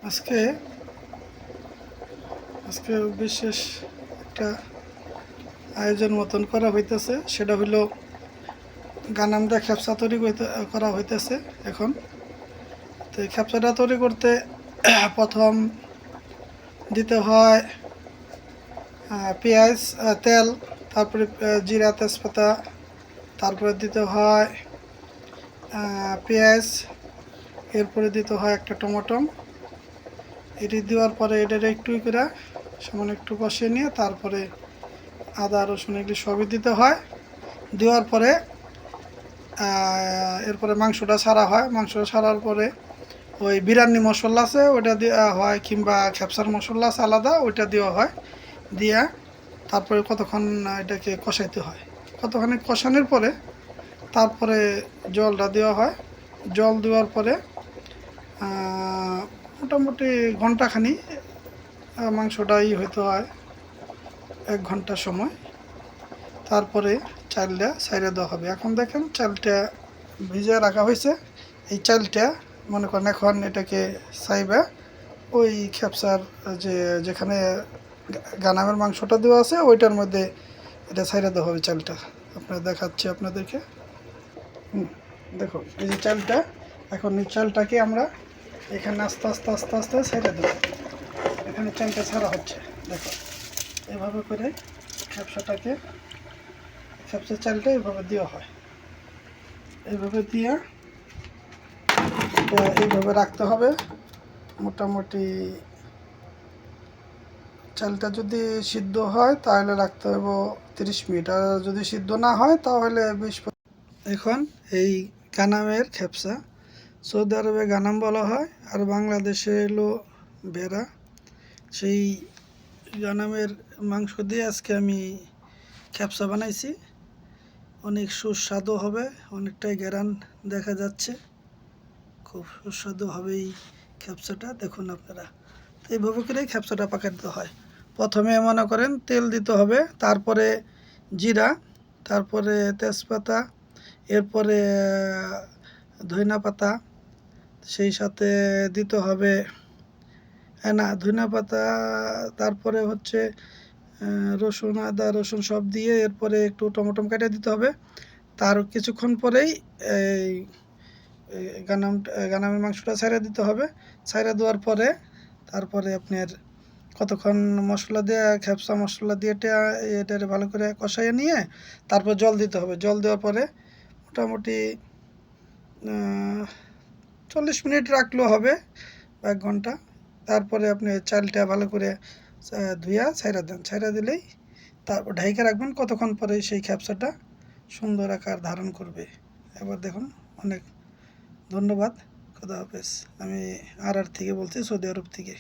আজকে আজকে বিশেষ একটা আয়োজন মতন করা হইতেছে, সেটা হলো গানাম দিয়ে খ্যাপসা তৈরি করা হইতেছে এখন। তো এই খ্যাপসাটা তৈরি করতে প্রথম দিতে হয় পেঁয়াজ, তেল, তারপরে জিরা, তেজপাতা, তারপরে দিতে হয় পেঁয়াজ, এরপরে দিতে হয় একটা টমেটো। এটি দেওয়ার পরে এটার একটু করে সামান্য একটু কষিয়ে নিয়ে তারপরে আদা রসুন এগুলি সবই দিতে হয়। দেওয়ার পরে এরপরে মাংসটা ছাড়া হয়। মাংসটা ছাড়ার পরে ওই বিরিয়ানি মশলা আছে ওইটা দেওয়া হয়, কিংবা খ্যাপসার মশলা আছে আলাদা, ওইটা দেওয়া হয়। দিয়া তারপরে কতক্ষণ এটাকে কষাইতে হয়। কতক্ষণ কষানোর পরে তারপরে জলটা দেওয়া হয়। জল দেওয়ার পরে মোটামুটি ঘন্টাখানি মাংসটাই হইতে হয়, 1 ঘন্টা সময়। তারপরে চালটা ছাইড়ে দেওয়া হবে। এখন দেখেন চালটা ভিজে রাখা হয়েছে। এই চালটা মনে করেন এখন এটাকে ছাইবা ওই খ্যাপসার যেখানে গানামের মাংসটা দেওয়া আছে ওইটার মধ্যে এটা ছাইড়ে দেওয়া হবে চালটা। আপনারা দেখাচ্ছি আপনাদেরকে। দেখো এই যে চালটা, এখন এই চালটাকে আমরা এখানে আস্তে আস্তে আস্তে আস্তে ছেড়ে দেবো। এখানে চালটা ছাড়া হচ্ছে, দেখো এভাবে করে খ্যাপসার চালটা এভাবে দেওয়া হয়। এইভাবে দিয়ে এইভাবে রাখতে হবে। মোটামুটি চালটা যদি সিদ্ধ হয় তাহলে রাখতে হবে 30 মিনিট, আর যদি সিদ্ধ না হয় তাহলে 20। এখন এই গানামের খ্যাপসা, সৌদি আরবে গানাম বলা হয়, আর বাংলাদেশে এলো বেড়া। সেই গানামের মাংস দিয়ে আজকে আমি খ্যাপসা বানাইছি। অনেক সুস্বাদু হবে, অনেকটাই গ্যারান দেখা যাচ্ছে, খুব সুস্বাদু হবে এই খ্যাপসাটা। দেখুন আপনারা, এইভাবে করেই খ্যাপসাটা পাকাতে হয়। প্রথমে মনে করেন তেল দিতে হবে, তারপরে জিরা, তারপরে তেজপাতা, এরপরে ধনিয়া পাতা, সেই সাথে দিতে হবে ধনিয়া পাতা, তারপরে হচ্ছে রসুন, আদা রসুন সব দিয়ে এরপরে একটু টমেটো কেটে দিতে হবে। তার কিছুক্ষণ পরেই এই গানামের মাংসটা ছাইড়া দিতে হবে। ছাইড়া দেওয়ার পরে তারপরে আপনার কতক্ষণ মশলা দিয়ে খ্যাপসা মশলা দিয়ে এটারে ভালো করে কষাইয়ে নিয়ে তারপর জল দিতে হবে। জল দেওয়ার পরে মোটামুটি 40 মিনিট রাখলেও হবে, 1 ঘন্টা। তারপরে আপনি চালটা ভালো করে ধুইয়া ছাইড়া দেন। ছাইড়া দিলেই তারপর ঢাইকা রাখবেন। কতক্ষণ পরে সেই খ্যাপসাটা সুন্দর আকার ধারণ করবে। এবার দেখুন। অনেক ধন্যবাদ। খোদা হাফেজ। আমি আর থেকে বলছি, সৌদি আরব থেকে।